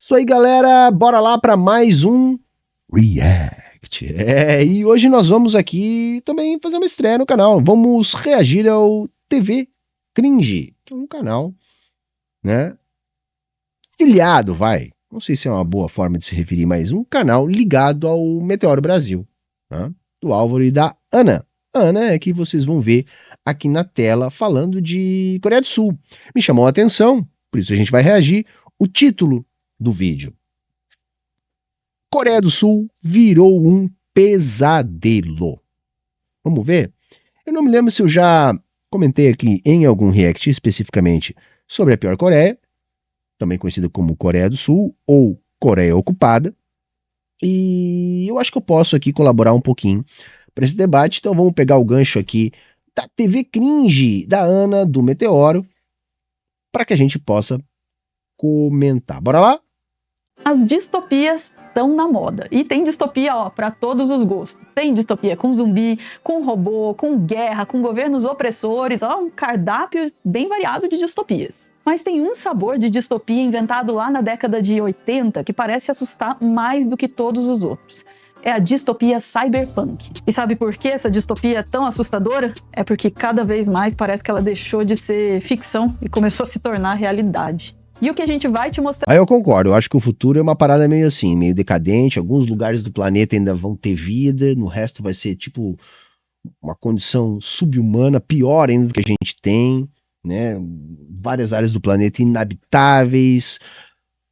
Isso aí, galera, bora lá para mais um React. E hoje nós vamos aqui também fazer uma estreia no canal. Vamos reagir ao TV Cringe, que é um canal, né, filiado, vai. Não sei se é uma boa forma de se referir, mas um canal ligado ao Meteoro Brasil, né, do Álvaro e da Ana. A Ana é que vocês vão ver aqui na tela falando de Coreia do Sul. Me chamou a atenção, por isso a gente vai reagir. O título do vídeo: Coreia do Sul virou um pesadelo. Vamos ver? Eu não me lembro se eu já comentei aqui em algum react especificamente sobre a pior Coreia, também conhecida como Coreia do Sul ou Coreia Ocupada, e eu acho que eu posso aqui colaborar um pouquinho para esse debate. Então vamos pegar o gancho aqui da TV Cringe da Ana, do Meteoro, para que a gente possa comentar. Bora lá? As distopias estão na moda. E tem distopia, para todos os gostos. Tem distopia com zumbi, com robô, com guerra, com governos opressores, um cardápio bem variado de distopias. Mas tem um sabor de distopia inventado lá na década de 80 que parece assustar mais do que todos os outros. É a distopia cyberpunk. E sabe por que essa distopia é tão assustadora? É porque cada vez mais parece que ela deixou de ser ficção e começou a se tornar realidade. E o que a gente vai te mostrar... Aí eu concordo, eu acho que o futuro é uma parada meio assim, meio decadente. Alguns lugares do planeta ainda vão ter vida, no resto vai ser tipo uma condição subhumana, pior ainda do que a gente tem, né? Várias áreas do planeta inabitáveis,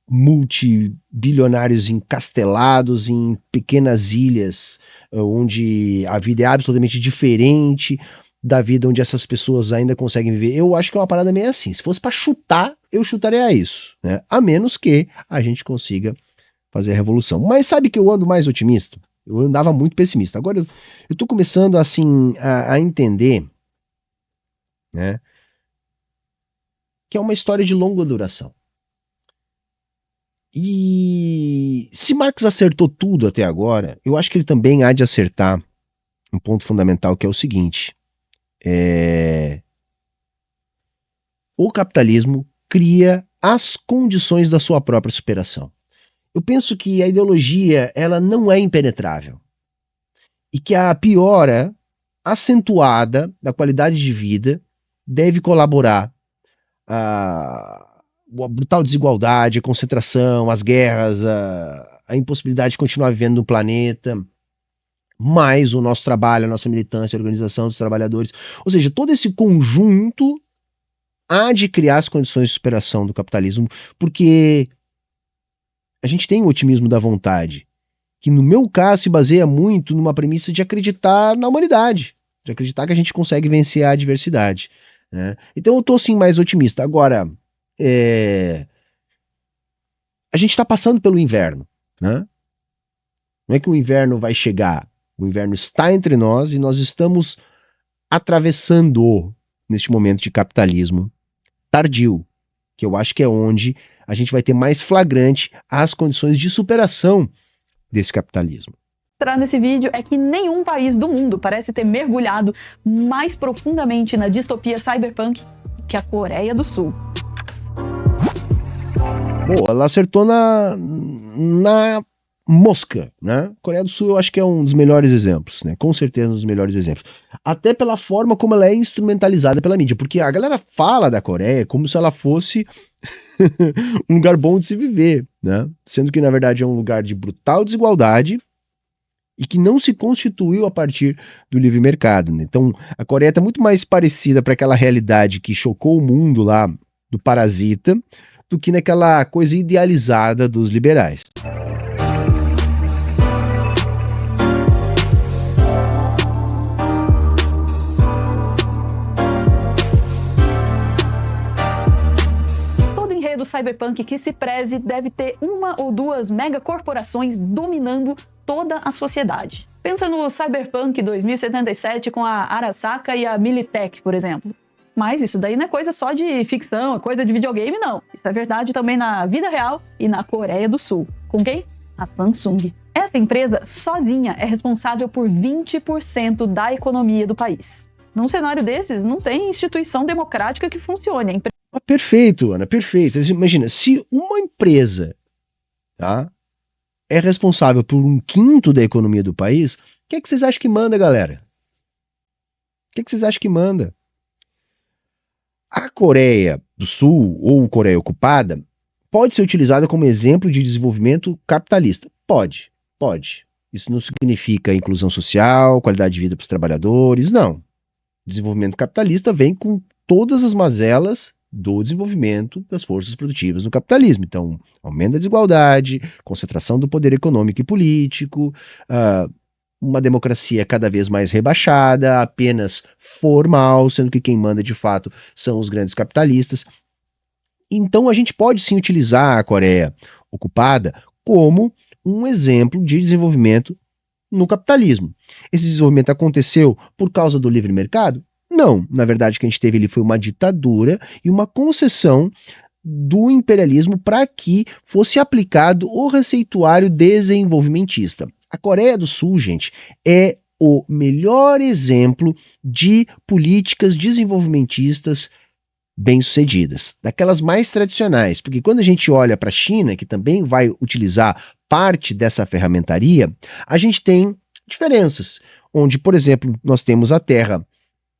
multibilionários encastelados em pequenas ilhas, onde a vida é absolutamente diferente da vida onde essas pessoas ainda conseguem viver. Eu acho que é uma parada meio assim. Se fosse para chutar, eu chutaria isso, né? A menos que a gente consiga fazer a revolução. Mas sabe que eu ando mais otimista? Eu andava muito pessimista. Agora eu tô começando assim a entender, né, que é uma história de longa duração. E se Marx acertou tudo até agora, eu acho que ele também há de acertar um ponto fundamental, que é o seguinte: o capitalismo cria as condições da sua própria superação. Eu penso que a ideologia ela não é impenetrável e que a piora acentuada da qualidade de vida deve colaborar a brutal desigualdade, a concentração, as guerras, a impossibilidade de continuar vivendo no planeta, mais o nosso trabalho, a nossa militância, a organização dos trabalhadores. Ou seja, todo esse conjunto há de criar as condições de superação do capitalismo, porque a gente tem o otimismo da vontade, que no meu caso se baseia muito numa premissa de acreditar na humanidade, de acreditar que a gente consegue vencer a adversidade, né? Então eu estou sim mais otimista. Agora, a gente está passando pelo inverno, né? Não é que o inverno vai chegar, o inverno está entre nós e nós estamos atravessando neste momento de capitalismo tardio, que eu acho que é onde a gente vai ter mais flagrante as condições de superação desse capitalismo. Nesse vídeo é que nenhum país do mundo parece ter mergulhado mais profundamente na distopia cyberpunk que a Coreia do Sul. Bom, ela acertou na mosca, né? Coreia do Sul eu acho que é um dos melhores exemplos, né? Com certeza um dos melhores exemplos. Até pela forma como ela é instrumentalizada pela mídia, porque a galera fala da Coreia como se ela fosse um lugar bom de se viver, né? Sendo que na verdade é um lugar de brutal desigualdade e que não se constituiu a partir do livre mercado, né? Então a Coreia está muito mais parecida para aquela realidade que chocou o mundo lá do Parasita do que naquela coisa idealizada dos liberais. Do cyberpunk que se preze deve ter uma ou duas megacorporações dominando toda a sociedade. Pensa no Cyberpunk 2077 com a Arasaka e a Militech, por exemplo. Mas isso daí não é coisa só de ficção, é coisa de videogame, não. Isso é verdade também na vida real e na Coreia do Sul. Com quem? A Samsung. Essa empresa sozinha é responsável por 20% da economia do país. Num cenário desses, não tem instituição democrática que funcione. Perfeito, Ana, perfeito. Imagina, se uma empresa tá? É responsável por 1/5 da economia do país. O que é que vocês acham que manda, galera? O que é que vocês acham que manda? A Coreia do Sul, ou Coreia ocupada, pode ser utilizada como exemplo de desenvolvimento capitalista? Pode, pode. Isso não significa inclusão social, qualidade de vida para os trabalhadores, não. Desenvolvimento capitalista vem com todas as mazelas do desenvolvimento das forças produtivas no capitalismo. Então, aumento da desigualdade, concentração do poder econômico e político, uma democracia cada vez mais rebaixada, apenas formal, sendo que quem manda de fato são os grandes capitalistas. Então, a gente pode sim utilizar a Coreia ocupada como um exemplo de desenvolvimento no capitalismo. Esse desenvolvimento aconteceu por causa do livre mercado? Não. Na verdade, o que a gente teve ali foi uma ditadura e uma concessão do imperialismo para que fosse aplicado o receituário desenvolvimentista. A Coreia do Sul, gente, é o melhor exemplo de políticas desenvolvimentistas bem-sucedidas, daquelas mais tradicionais, porque quando a gente olha para a China, que também vai utilizar parte dessa ferramentaria, a gente tem diferenças, onde, por exemplo, nós temos a terra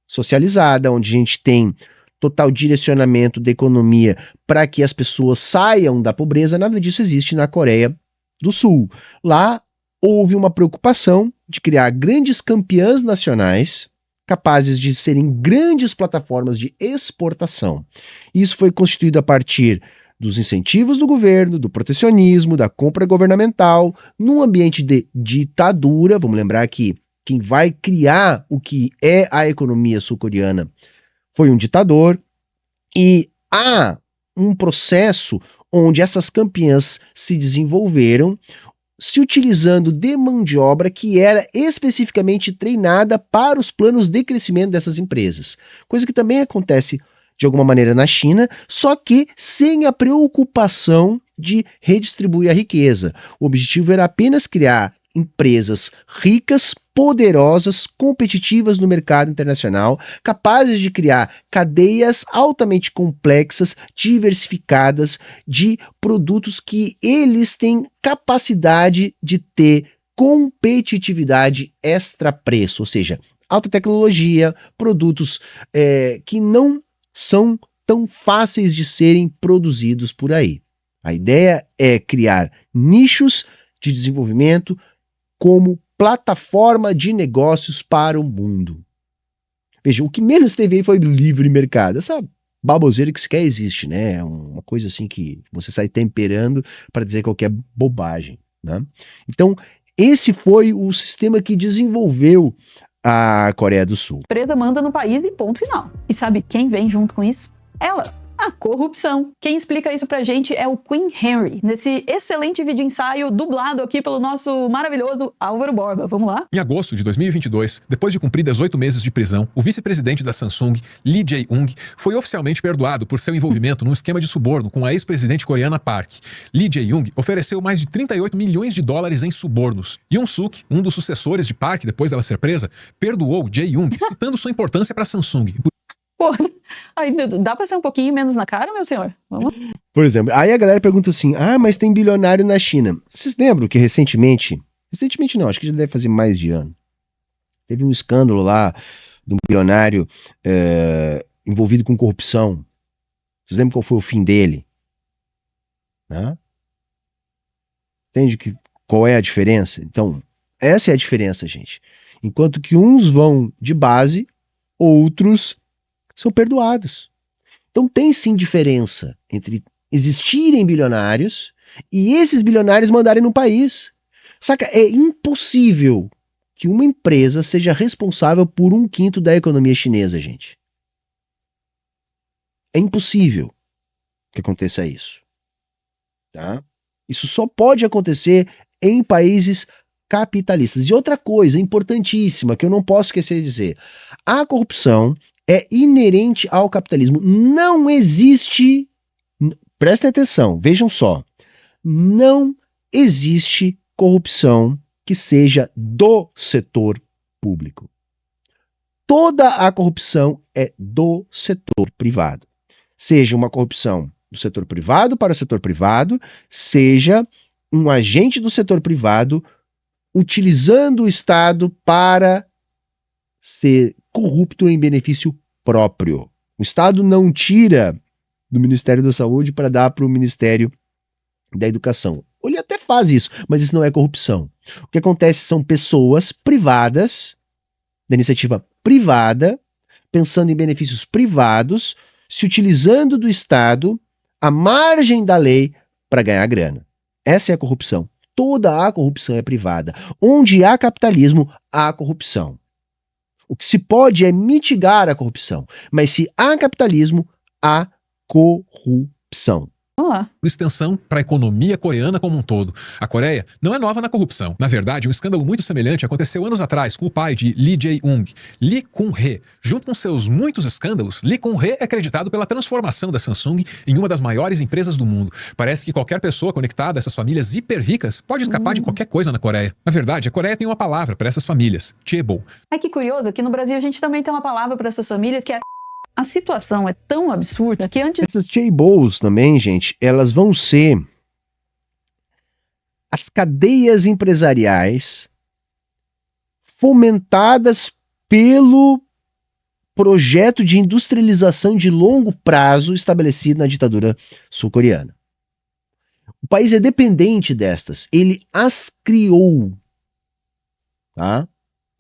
socializada, onde a gente tem total direcionamento da economia para que as pessoas saiam da pobreza. Nada disso existe na Coreia do Sul. Lá houve uma preocupação de criar grandes campeãs nacionais capazes de serem grandes plataformas de exportação. Isso foi constituído a partir dos incentivos do governo, do protecionismo, da compra governamental, num ambiente de ditadura. Vamos lembrar que quem vai criar o que é a economia sul-coreana foi um ditador, e há um processo onde essas campeãs se desenvolveram se utilizando de mão de obra que era especificamente treinada para os planos de crescimento dessas empresas. Coisa que também acontece de alguma maneira na China, só que sem a preocupação de redistribuir a riqueza. O objetivo era apenas criar empresas ricas, poderosas, competitivas no mercado internacional, capazes de criar cadeias altamente complexas, diversificadas, de produtos que eles têm capacidade de ter competitividade extra-preço, ou seja, alta tecnologia, produtos que não são tão fáceis de serem produzidos por aí. A ideia é criar nichos de desenvolvimento como plataforma de negócios para o mundo. Veja, o que menos teve aí foi livre mercado. Essa baboseira que sequer existe, né? É uma coisa assim que você sai temperando para dizer qualquer bobagem, né? Então, esse foi o sistema que desenvolveu a Coreia do Sul. A empresa manda no país e ponto final. E sabe quem vem junto com isso? Ela. A corrupção. Quem explica isso pra gente é o Queen Henry, nesse excelente vídeo ensaio dublado aqui pelo nosso maravilhoso Álvaro Borba. Vamos lá? Em agosto de 2022, depois de cumprir 18 meses de prisão, o vice-presidente da Samsung, Lee Jae-yong, foi oficialmente perdoado por seu envolvimento num esquema de suborno com a ex-presidente coreana Park. Lee Jae-yong ofereceu mais de 38 milhões de dólares em subornos. Yoon-suk, um dos sucessores de Park depois dela ser presa, perdoou Jae-yong, citando sua importância para a Samsung. Pô, aí dá pra ser um pouquinho menos na cara, meu senhor? Vamos. Por exemplo, aí a galera pergunta assim, mas tem bilionário na China. Vocês lembram que recentemente não, acho que já deve fazer mais de ano, teve um escândalo lá de um bilionário envolvido com corrupção. Vocês lembram qual foi o fim dele? Né? Entende qual é a diferença? Então, essa é a diferença, gente. Enquanto que uns vão de base, outros são perdoados. Então tem sim diferença entre existirem bilionários e esses bilionários mandarem no país. Saca? É impossível que uma empresa seja responsável por 1/5 da economia chinesa, gente. É impossível que aconteça isso. Tá? Isso só pode acontecer em países capitalistas. E outra coisa importantíssima que eu não posso esquecer de dizer: a corrupção é inerente ao capitalismo. Não existe, prestem atenção, vejam só, não existe corrupção que seja do setor público. Toda a corrupção é do setor privado. Seja uma corrupção do setor privado para o setor privado, seja um agente do setor privado utilizando o Estado para ser corrupto em benefício próprio. O Estado não tira do Ministério da Saúde para dar para o Ministério da Educação. Ele até faz isso, mas isso não é corrupção. O que acontece são pessoas privadas, da iniciativa privada, pensando em benefícios privados, se utilizando do Estado à margem da lei para ganhar grana. Essa é a corrupção. Toda a corrupção é privada. Onde há capitalismo, há corrupção. O que se pode é mitigar a corrupção. Mas se há capitalismo, há corrupção. Vamos lá. Por extensão, para a economia coreana como um todo. A Coreia não é nova na corrupção. Na verdade, um escândalo muito semelhante aconteceu anos atrás com o pai de Lee Jae-young, Lee Kun-hee. Junto com seus muitos escândalos, Lee Kun-hee é acreditado pela transformação da Samsung em uma das maiores empresas do mundo. Parece que qualquer pessoa conectada a essas famílias hiper ricas pode escapar de qualquer coisa na Coreia. Na verdade, a Coreia tem uma palavra para essas famílias, chaebol. Ai, que curioso, aqui no Brasil a gente também tem uma palavra para essas famílias que é... A situação é tão absurda que antes... Essas chaebols também, gente, elas vão ser as cadeias empresariais fomentadas pelo projeto de industrialização de longo prazo estabelecido na ditadura sul-coreana. O país é dependente destas, ele as criou. Tá?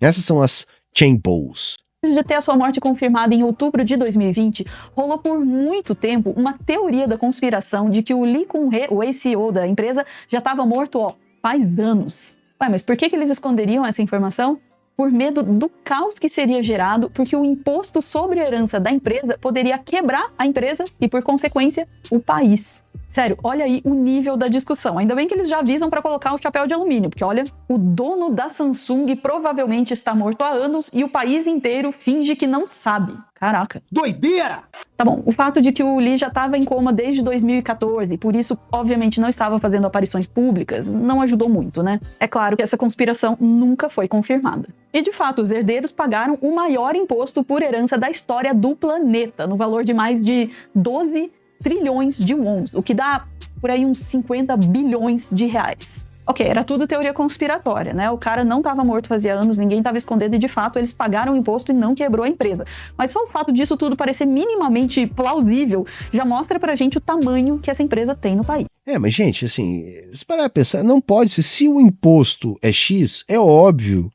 Essas são as chaebols. Antes de ter a sua morte confirmada em outubro de 2020, rolou por muito tempo uma teoria da conspiração de que o Lee Kun-hee, o ex-CEO da empresa, já estava morto faz anos. Ué, mas por que eles esconderiam essa informação? Por medo do caos que seria gerado, porque o imposto sobre a herança da empresa poderia quebrar a empresa e, por consequência, o país. Sério, olha aí o nível da discussão. Ainda bem que eles já avisam para colocar o chapéu de alumínio, porque olha, o dono da Samsung provavelmente está morto há anos e o país inteiro finge que não sabe. Caraca. Doideira! Tá bom, o fato de que o Lee já estava em coma desde 2014 e por isso, obviamente, não estava fazendo aparições públicas, não ajudou muito, né? É claro que essa conspiração nunca foi confirmada. E, de fato, os herdeiros pagaram o maior imposto por herança da história do planeta, no valor de mais de 12 trilhões de wons, o que dá por aí uns 50 bilhões de reais. Ok, era tudo teoria conspiratória, né? O cara não estava morto fazia anos, ninguém estava escondendo e, de fato, eles pagaram o imposto e não quebrou a empresa. Mas só o fato disso tudo parecer minimamente plausível já mostra pra gente o tamanho que essa empresa tem no país. Mas, gente, assim, se parar a pensar, não pode ser. Se o imposto é X, é óbvio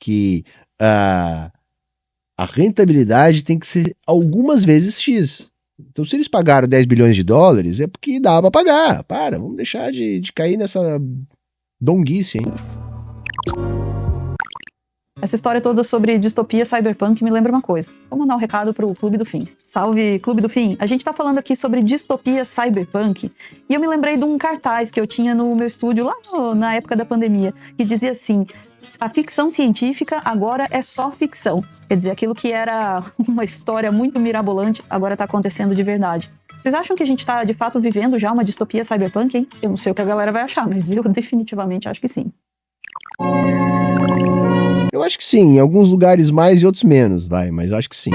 que a rentabilidade tem que ser algumas vezes X. Então, se eles pagaram 10 bilhões de dólares, é porque dá pra pagar. Vamos deixar de cair nessa donguice, hein? Essa história toda sobre distopia cyberpunk me lembra uma coisa. Vou mandar um recado pro Clube do Fim. Salve, Clube do Fim! A gente tá falando aqui sobre distopia cyberpunk e eu me lembrei de um cartaz que eu tinha no meu estúdio lá na época da pandemia, que dizia assim: a ficção científica agora é só ficção. Quer dizer, aquilo que era uma história muito mirabolante agora tá acontecendo de verdade. Vocês acham que a gente tá, de fato, vivendo já uma distopia cyberpunk, hein? Eu não sei o que a galera vai achar, mas eu definitivamente acho que sim. Eu acho que sim, em alguns lugares mais e outros menos, mas eu acho que sim.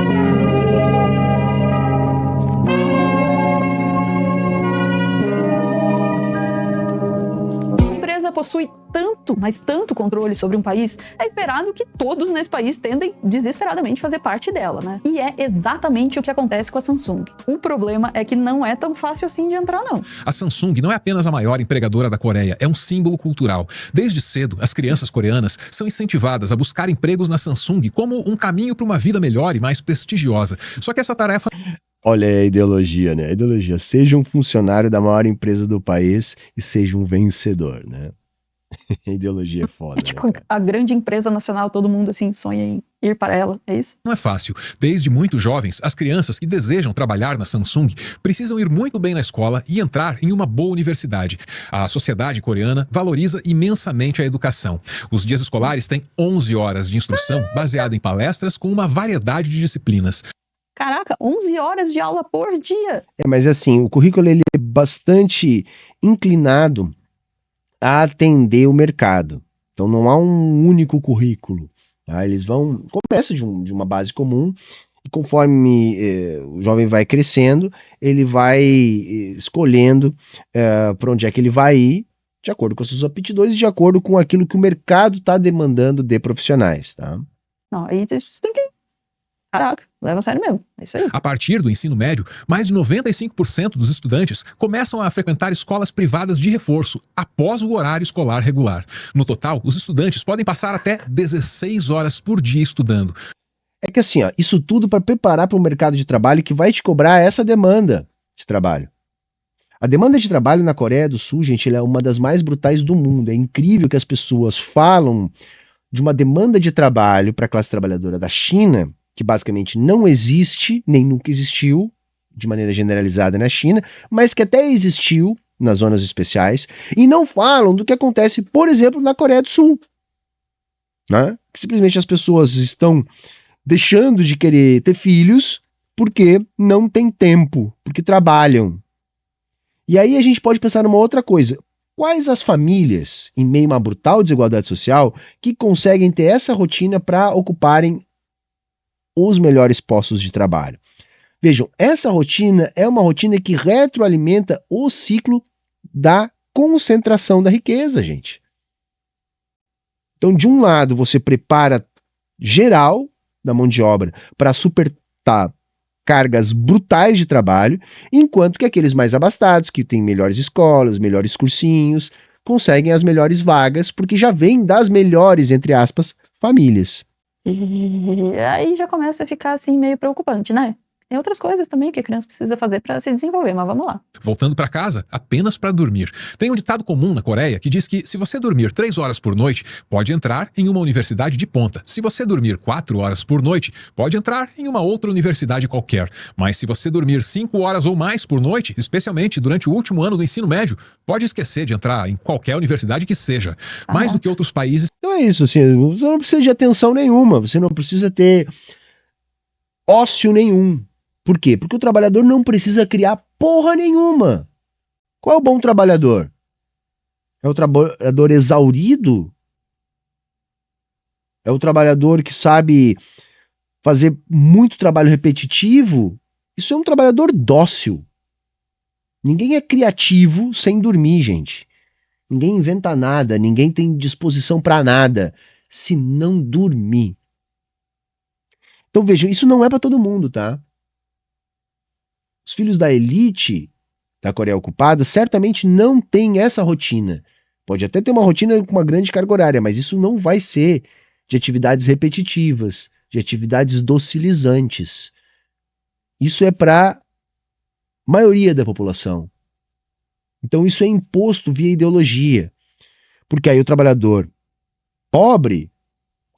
Possui tanto, mas tanto controle sobre um país, é esperado que todos nesse país tendem desesperadamente fazer parte dela, né? E é exatamente o que acontece com a Samsung. O problema é que não é tão fácil assim de entrar, não. A Samsung não é apenas a maior empregadora da Coreia, é um símbolo cultural. Desde cedo, as crianças coreanas são incentivadas a buscar empregos na Samsung como um caminho para uma vida melhor e mais prestigiosa. Só que essa tarefa... Olha a ideologia, né? A ideologia. Seja um funcionário da maior empresa do país e seja um vencedor, né? A ideologia é foda. É tipo, né, a grande empresa nacional, todo mundo assim sonha em ir para ela, é isso? Não é fácil. Desde muito jovens, as crianças que desejam trabalhar na Samsung precisam ir muito bem na escola e entrar em uma boa universidade. A sociedade coreana valoriza imensamente a educação. Os dias escolares têm 11 horas de instrução baseada em palestras com uma variedade de disciplinas. Caraca, 11 horas de aula por dia! Mas assim, o currículo ele é bastante inclinado a atender o mercado. Então não há um único currículo. Tá? Eles começa de uma base comum e conforme o jovem vai crescendo, ele vai escolhendo para onde é que ele vai ir, de acordo com as suas aptidões e de acordo com aquilo que o mercado está demandando de profissionais, tá? Não, aí isso tem que... Caraca, leva a sério mesmo. É isso aí. A partir do ensino médio, mais de 95% dos estudantes começam a frequentar escolas privadas de reforço após o horário escolar regular. No total, os estudantes podem passar até 16 horas por dia estudando. É que assim, ó, isso tudo para preparar para o mercado de trabalho que vai te cobrar essa demanda de trabalho. A demanda de trabalho na Coreia do Sul, gente, ela é uma das mais brutais do mundo. É incrível que as pessoas falam de uma demanda de trabalho para a classe trabalhadora da China, que basicamente não existe, nem nunca existiu, de maneira generalizada na China, mas que até existiu nas zonas especiais, e não falam do que acontece, por exemplo, na Coreia do Sul. Né? Que simplesmente as pessoas estão deixando de querer ter filhos porque não tem tempo, porque trabalham. E aí a gente pode pensar numa outra coisa. Quais as famílias, em meio a uma brutal desigualdade social, que conseguem ter essa rotina para ocuparem os melhores postos de trabalho? Vejam, essa rotina é uma rotina que retroalimenta o ciclo da concentração da riqueza, gente. Então, de um lado, você prepara geral da mão de obra para suportar cargas brutais de trabalho, enquanto que aqueles mais abastados, que têm melhores escolas, melhores cursinhos, conseguem as melhores vagas, porque já vêm das melhores, entre aspas, famílias. E aí já começa a ficar assim meio preocupante, né? Tem outras coisas também que a criança precisa fazer para se desenvolver, mas vamos lá. Voltando para casa apenas para dormir. Tem um ditado comum na Coreia que diz que se você dormir 3 horas por noite, pode entrar em uma universidade de ponta. Se você dormir 4 horas por noite, pode entrar em uma outra universidade qualquer. Mas se você dormir 5 horas ou mais por noite, especialmente durante o último ano do ensino médio, pode esquecer de entrar em qualquer universidade que seja. Mais do que outros países. Então é isso, assim, você não precisa de atenção nenhuma, você não precisa ter ócio nenhum. Por quê? Porque o trabalhador não precisa criar porra nenhuma. Qual é o bom trabalhador? É o trabalhador exaurido? É o trabalhador que sabe fazer muito trabalho repetitivo? Isso é um trabalhador dócil. Ninguém é criativo sem dormir, gente. Ninguém inventa nada, ninguém tem disposição para nada se não dormir. Então vejam, isso não é para todo mundo, tá? Os filhos da elite da Coreia ocupada certamente não têm essa rotina. Pode até ter uma rotina com uma grande carga horária, mas isso não vai ser de atividades repetitivas, de atividades docilizantes. Isso é para a maioria da população. Então isso é imposto via ideologia. Porque aí o trabalhador pobre,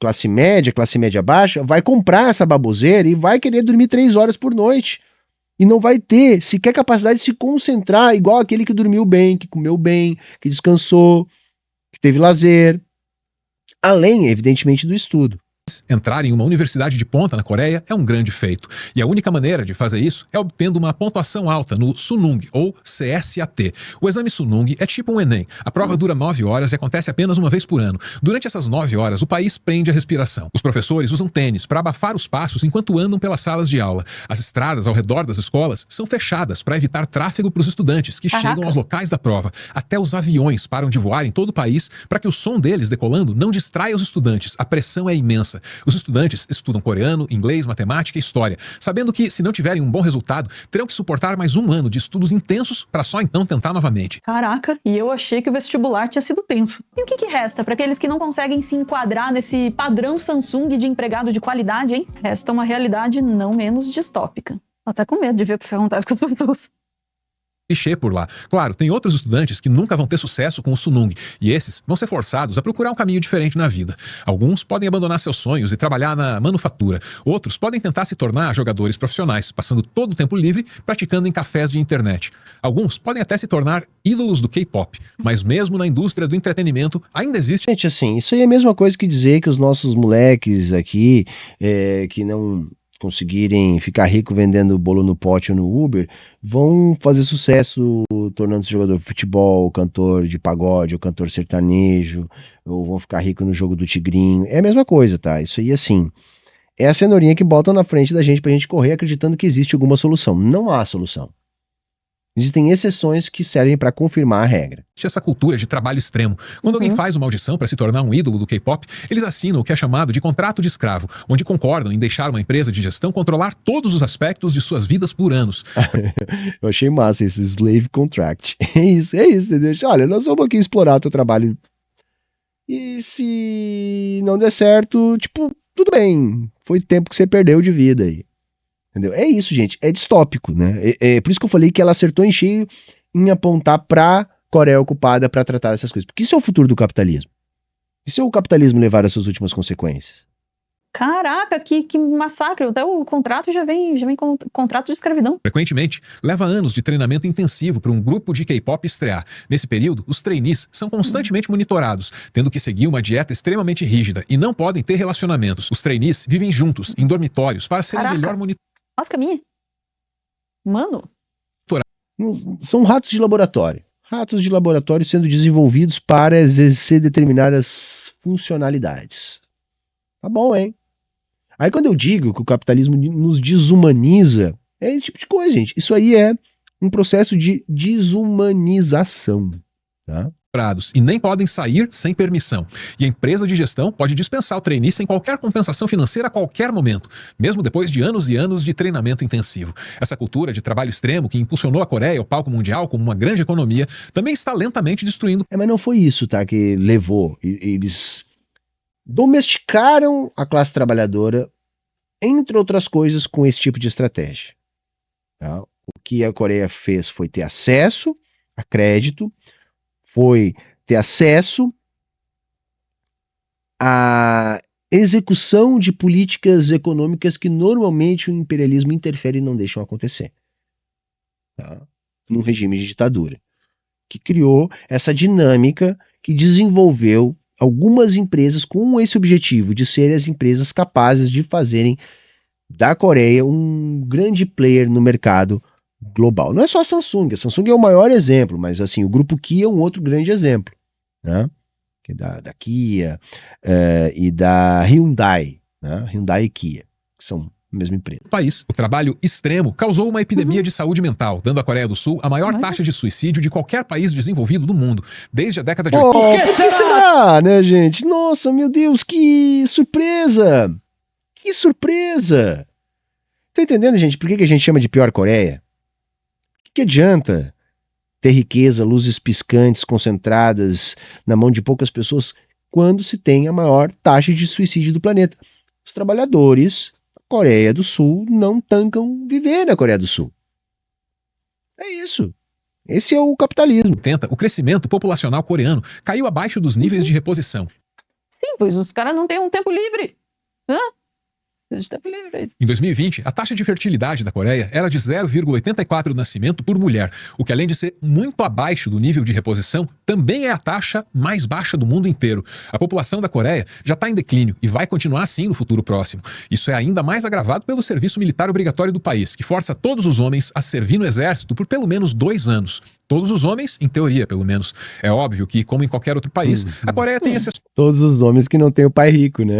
classe média baixa, vai comprar essa baboseira e vai querer dormir 3 horas por noite. E não vai ter sequer capacidade de se concentrar igual aquele que dormiu bem, que comeu bem, que descansou, que teve lazer. Além, evidentemente, do estudo. Entrar em uma universidade de ponta na Coreia é um grande feito. E a única maneira de fazer isso é obtendo uma pontuação alta no Sunung, ou CSAT. O exame Sunung é tipo um Enem. A prova dura 9 horas e acontece apenas uma vez por ano. Durante essas 9 horas, o país prende a respiração. Os professores usam tênis para abafar os passos enquanto andam pelas salas de aula. As estradas ao redor das escolas são fechadas para evitar tráfego para os estudantes que chegam aos locais da prova. Até os aviões param de voar em todo o país para que o som deles decolando não distraia os estudantes. A pressão é imensa. Os estudantes estudam coreano, inglês, matemática e história, sabendo que, se não tiverem um bom resultado, terão que suportar mais um ano de estudos intensos para só então tentar novamente. Caraca, e eu achei que o vestibular tinha sido tenso. E o que resta para aqueles que não conseguem se enquadrar nesse padrão Samsung de empregado de qualidade, hein? Resta uma realidade não menos distópica. Até com medo de ver o que acontece com as pessoas. Clichê por lá. Claro, tem outros estudantes que nunca vão ter sucesso com o Sunung, e esses vão ser forçados a procurar um caminho diferente na vida. Alguns podem abandonar seus sonhos e trabalhar na manufatura. Outros podem tentar se tornar jogadores profissionais, passando todo o tempo livre praticando em cafés de internet. Alguns podem até se tornar ídolos do K-pop, mas mesmo na indústria do entretenimento ainda existe... Gente, assim, isso aí é a mesma coisa que dizer que os nossos moleques aqui, que não conseguirem ficar rico vendendo bolo no pote ou no Uber, vão fazer sucesso tornando-se jogador de futebol, cantor de pagode, ou cantor sertanejo, ou vão ficar rico no jogo do tigrinho. É a mesma coisa, tá? Isso aí, assim, é a cenourinha que botam na frente da gente pra gente correr acreditando que existe alguma solução. Não há solução. Existem exceções que servem para confirmar a regra. Essa cultura de trabalho extremo. Quando alguém faz uma audição para se tornar um ídolo do K-pop, eles assinam o que é chamado de contrato de escravo, onde concordam em deixar uma empresa de gestão controlar todos os aspectos de suas vidas por anos. Eu achei massa esse slave contract. É isso, entendeu? Olha, nós vamos aqui explorar o teu trabalho. E se não der certo, tipo, tudo bem. Foi tempo que você perdeu de vida aí. Entendeu? É isso, gente. É distópico, né? É por isso que eu falei que ela acertou em cheio em apontar pra Coreia ocupada para tratar essas coisas. Porque isso é o futuro do capitalismo. E se o capitalismo levar as suas últimas consequências? Caraca, que massacre. Até o contrato já vem com contrato de escravidão. Frequentemente, leva anos de treinamento intensivo para um grupo de K-pop estrear. Nesse período, os trainees são constantemente monitorados, tendo que seguir uma dieta extremamente rígida e não podem ter relacionamentos. Os trainees vivem juntos, em dormitórios, para serem melhor monitorados. Nossa, caminha. Mano. São ratos de laboratório. Ratos de laboratório sendo desenvolvidos para exercer determinadas funcionalidades. Tá bom, hein? Aí quando eu digo que o capitalismo nos desumaniza, é esse tipo de coisa, gente. Isso aí é um processo de desumanização, tá? E nem podem sair sem permissão. E a empresa de gestão pode dispensar o trainee sem qualquer compensação financeira a qualquer momento, mesmo depois de anos e anos de treinamento intensivo. Essa cultura de trabalho extremo que impulsionou a Coreia ao palco mundial como uma grande economia também está lentamente destruindo. Mas não foi isso, tá, que levou. Eles domesticaram a classe trabalhadora, entre outras coisas, com esse tipo de estratégia. Tá? O que a Coreia fez foi ter acesso a crédito, foi ter acesso à execução de políticas econômicas que normalmente o imperialismo interfere e não deixam acontecer. Tá? Num regime de ditadura. Que criou essa dinâmica que desenvolveu algumas empresas com esse objetivo de serem as empresas capazes de fazerem da Coreia um grande player no mercado global. Não é só a Samsung é o maior exemplo, mas assim, o grupo Kia é um outro grande exemplo, né? Que é da Kia e da Hyundai, né? Hyundai e Kia, que são a mesma empresa. No país, o trabalho extremo causou uma epidemia de saúde mental, dando à Coreia do Sul a maior taxa de suicídio de qualquer país desenvolvido do mundo, desde a década de 80. Por que será, né, gente? Nossa, meu Deus, que surpresa! Que surpresa! Tá entendendo, gente, por que a gente chama de pior Coreia? O que adianta ter riqueza, luzes piscantes concentradas na mão de poucas pessoas quando se tem a maior taxa de suicídio do planeta? Os trabalhadores da Coreia do Sul não tancam viver na Coreia do Sul. É isso. Esse é o capitalismo. O crescimento populacional coreano caiu abaixo dos níveis de reposição. Sim, pois os caras não têm um tempo livre. Em 2020, a taxa de fertilidade da Coreia era de 0,84 nascimento por mulher, o que além de ser muito abaixo do nível de reposição, também é a taxa mais baixa do mundo inteiro. A população da Coreia já está em declínio e vai continuar assim no futuro próximo. Isso é ainda mais agravado pelo serviço militar obrigatório do país, que força todos os homens a servir no exército por pelo menos 2 anos. Todos os homens, em teoria, pelo menos. É óbvio que, como em qualquer outro país, a Coreia tem exceções. Todos os homens que não têm o pai rico, né?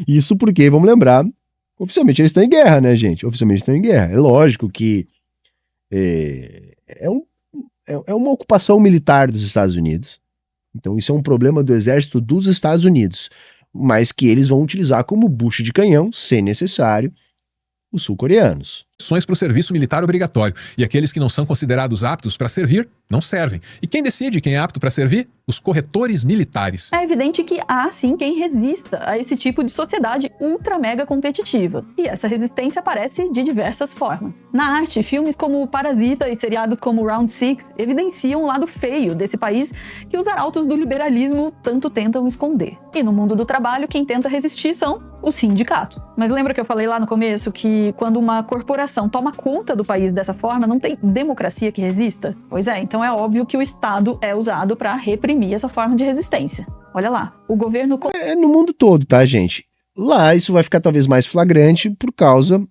Isso porque, vamos lembrar, oficialmente eles estão em guerra, né, gente? Oficialmente estão em guerra. É lógico que é uma ocupação militar dos Estados Unidos. Então isso é um problema do exército dos Estados Unidos. Mas que eles vão utilizar como bucho de canhão, se necessário, os sul-coreanos. Para o serviço militar obrigatório. E aqueles que não são considerados aptos para servir, não servem. E quem decide quem é apto para servir? Os corretores militares. É evidente que há, sim, quem resista a esse tipo de sociedade ultra mega competitiva. E essa resistência aparece de diversas formas. Na arte, filmes como Parasita e seriados como Round Six evidenciam o lado feio desse país que os arautos do liberalismo tanto tentam esconder. E no mundo do trabalho, quem tenta resistir são os sindicatos. Mas lembra que eu falei lá no começo que quando uma corporação toma conta do país dessa forma, não tem democracia que resista? Pois é, então é óbvio que o Estado é usado para reprimir essa forma de resistência. Olha lá, o governo... É no mundo todo, tá, gente? Lá isso vai ficar talvez mais flagrante por causa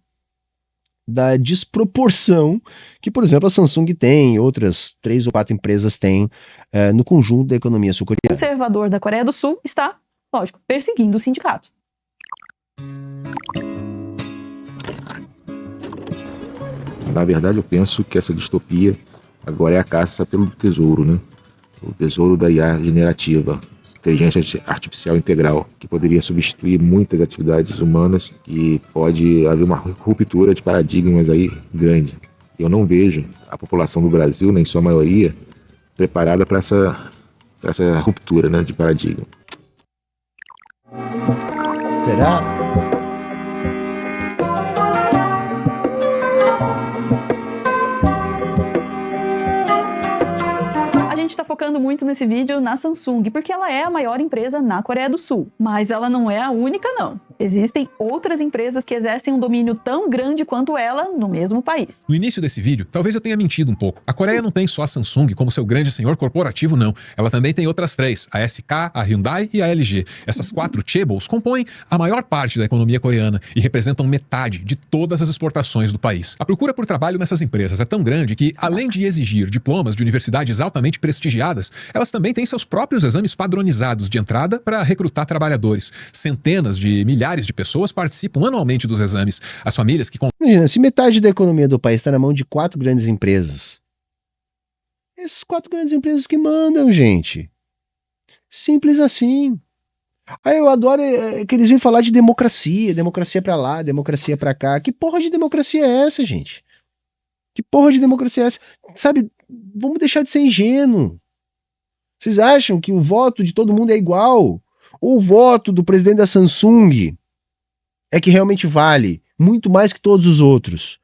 da desproporção que, por exemplo, a Samsung tem, outras 3 ou 4 empresas têm no conjunto da economia sul-coreana. O conservador da Coreia do Sul está, lógico, perseguindo os sindicatos. Na verdade, eu penso que essa distopia agora é a caça pelo tesouro, né? O tesouro da IA generativa, inteligência artificial integral, que poderia substituir muitas atividades humanas, que pode haver uma ruptura de paradigmas aí grande. Eu não vejo a população do Brasil, nem sua maioria, preparada para essa ruptura, né, de paradigma. Será? A gente está focando muito nesse vídeo na Samsung, porque ela é a maior empresa na Coreia do Sul. Mas ela não é a única, não. Existem outras empresas que exercem um domínio tão grande quanto ela no mesmo país. No início desse vídeo, talvez eu tenha mentido um pouco. A Coreia não tem só a Samsung como seu grande senhor corporativo, não. Ela também tem outras 3, a SK, a Hyundai e a LG. Essas 4 chaebols compõem a maior parte da economia coreana e representam metade de todas as exportações do país. A procura por trabalho nessas empresas é tão grande que, além de exigir diplomas de universidades altamente prestigiadas, elas também têm seus próprios exames padronizados de entrada para recrutar trabalhadores. Centenas de milhares de pessoas participam anualmente dos exames. As famílias que... Imagina, se metade da economia do país está na mão de 4 grandes empresas. Essas 4 grandes empresas que mandam, gente. Simples assim. Aí eu adoro que eles vêm falar de democracia pra lá, democracia pra cá. Que porra de democracia é essa, gente? Que porra de democracia é essa? Sabe, vamos deixar de ser ingênuo. Vocês acham que o voto de todo mundo é igual? Ou o voto do presidente da Samsung é que realmente vale muito mais que todos os outros?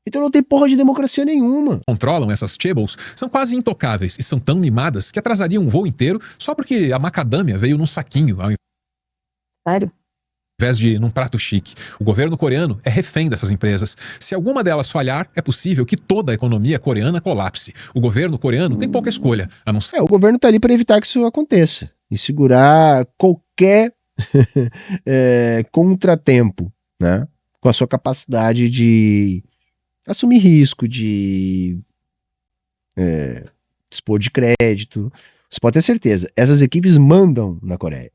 Então não tem porra de democracia nenhuma. Controlam essas chaebols são quase intocáveis e são tão mimadas que atrasariam um voo inteiro só porque a macadâmia veio num saquinho ao Sério? invés de num prato chique. O governo coreano é refém dessas empresas. Se alguma delas falhar, é possível que toda a economia coreana colapse. O governo coreano tem pouca escolha, a não ser... O governo tá ali para evitar que isso aconteça e segurar qualquer contratempo, né? Com a sua capacidade de assumir risco, de dispor de crédito. Você pode ter certeza, essas equipes mandam na Coreia.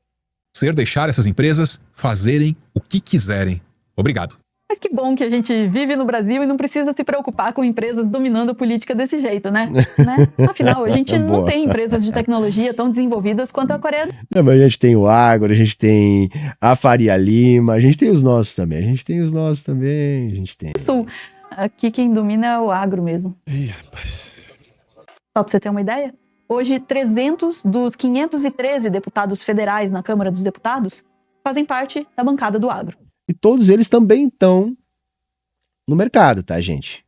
ser deixar essas empresas fazerem o que quiserem. Obrigado. Mas que bom que a gente vive no Brasil e não precisa se preocupar com empresas dominando a política desse jeito, né? Afinal, a gente não tem empresas de tecnologia tão desenvolvidas quanto a Coreia do Sul. Não, mas a gente tem o Agro, a gente tem a Faria Lima, a gente tem os nossos também. A gente tem. Aqui quem domina é o agro mesmo. Ih, rapaz. Só pra você ter uma ideia, hoje 300 dos 513 deputados federais na Câmara dos Deputados fazem parte da bancada do agro. E todos eles também estão no mercado, tá, gente?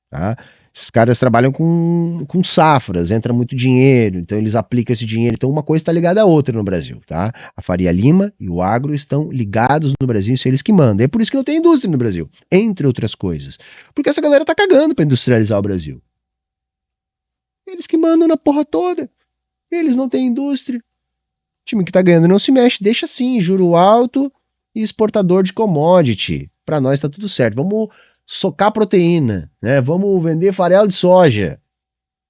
Tá? Esses caras trabalham com safras, entra muito dinheiro, então eles aplicam esse dinheiro. Então uma coisa está ligada à outra no Brasil, tá? A Faria Lima e o agro estão ligados no Brasil, isso é eles que mandam. É por isso que não tem indústria no Brasil, entre outras coisas. Porque essa galera tá cagando para industrializar o Brasil. Eles que mandam na porra toda. Eles não têm indústria. O time que tá ganhando não se mexe, deixa assim, juro alto e exportador de commodity. Para nós tá tudo certo. Vamos socar proteína, né? Vamos vender farelo de soja.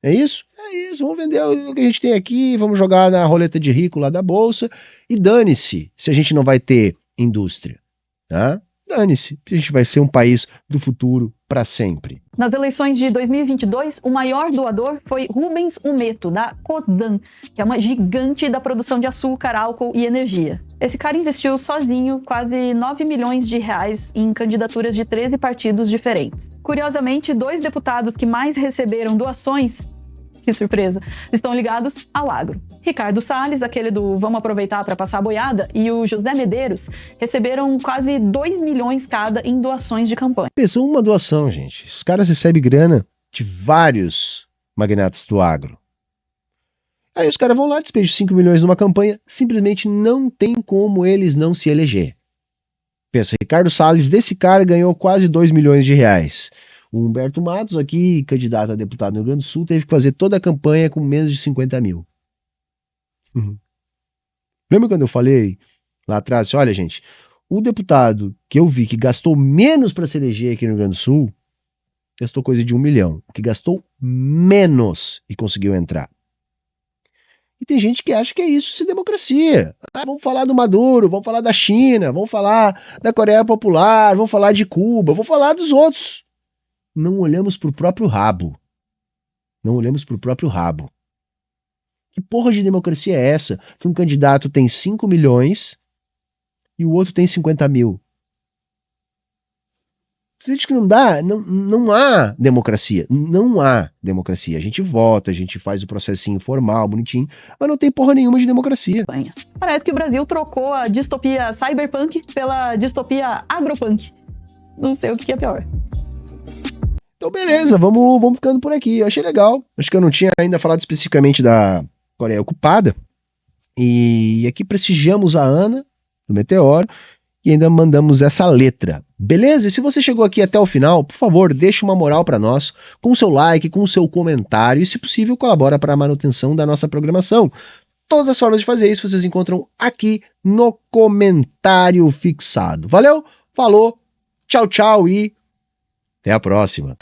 É isso? É isso. Vamos vender o que a gente tem aqui, vamos jogar na roleta de rico lá da bolsa e dane-se se a gente não vai ter indústria, tá? Dane-se, a gente vai ser um país do futuro para sempre. Nas eleições de 2022, o maior doador foi Rubens Umeto, da Cosan, que é uma gigante da produção de açúcar, álcool e energia. Esse cara investiu sozinho quase 9 milhões de reais em candidaturas de 13 partidos diferentes. Curiosamente, 2 deputados que mais receberam doações, que surpresa, estão ligados ao agro. Ricardo Salles, aquele do Vamos Aproveitar para Passar a Boiada, e o José Medeiros receberam quase 2 milhões cada em doações de campanha. Pensa, uma doação, gente. Esses caras recebem grana de vários magnatas do agro. Aí os caras vão lá, despejam 5 milhões numa campanha, simplesmente não tem como eles não se eleger. Pensa, Ricardo Salles, desse cara, ganhou quase 2 milhões de reais. O Humberto Matos, aqui, candidato a deputado no Rio Grande do Sul, teve que fazer toda a campanha com menos de 50 mil. Lembra quando eu falei lá atrás? Olha, gente, o deputado que eu vi que gastou menos para se eleger aqui no Rio Grande do Sul, gastou coisa de 1 milhão. O que gastou menos e conseguiu entrar. E tem gente que acha que é isso ser democracia. Vamos falar do Maduro, vamos falar da China, vamos falar da Coreia Popular, vamos falar de Cuba, vamos falar dos outros. não olhamos pro próprio rabo. Não olhamos pro próprio rabo. Que porra de democracia é essa? Que um candidato tem 5 milhões e o outro tem 50 mil. Você diz que não dá? Não há democracia. Não há democracia. A gente vota, a gente faz o processinho formal, bonitinho, mas não tem porra nenhuma de democracia. Parece que o Brasil trocou a distopia cyberpunk pela distopia agropunk. Não sei o que é pior. Então beleza, vamos ficando por aqui. Eu achei legal. Acho que eu não tinha ainda falado especificamente da Coreia Ocupada. E aqui prestigiamos a Ana, do Meteoro, e ainda mandamos essa letra. Beleza? E se você chegou aqui até o final, por favor, deixa uma moral para nós, com o seu like, com o seu comentário e, se possível, colabora para a manutenção da nossa programação. Todas as formas de fazer isso vocês encontram aqui no comentário fixado. Valeu, falou, tchau, tchau e até a próxima.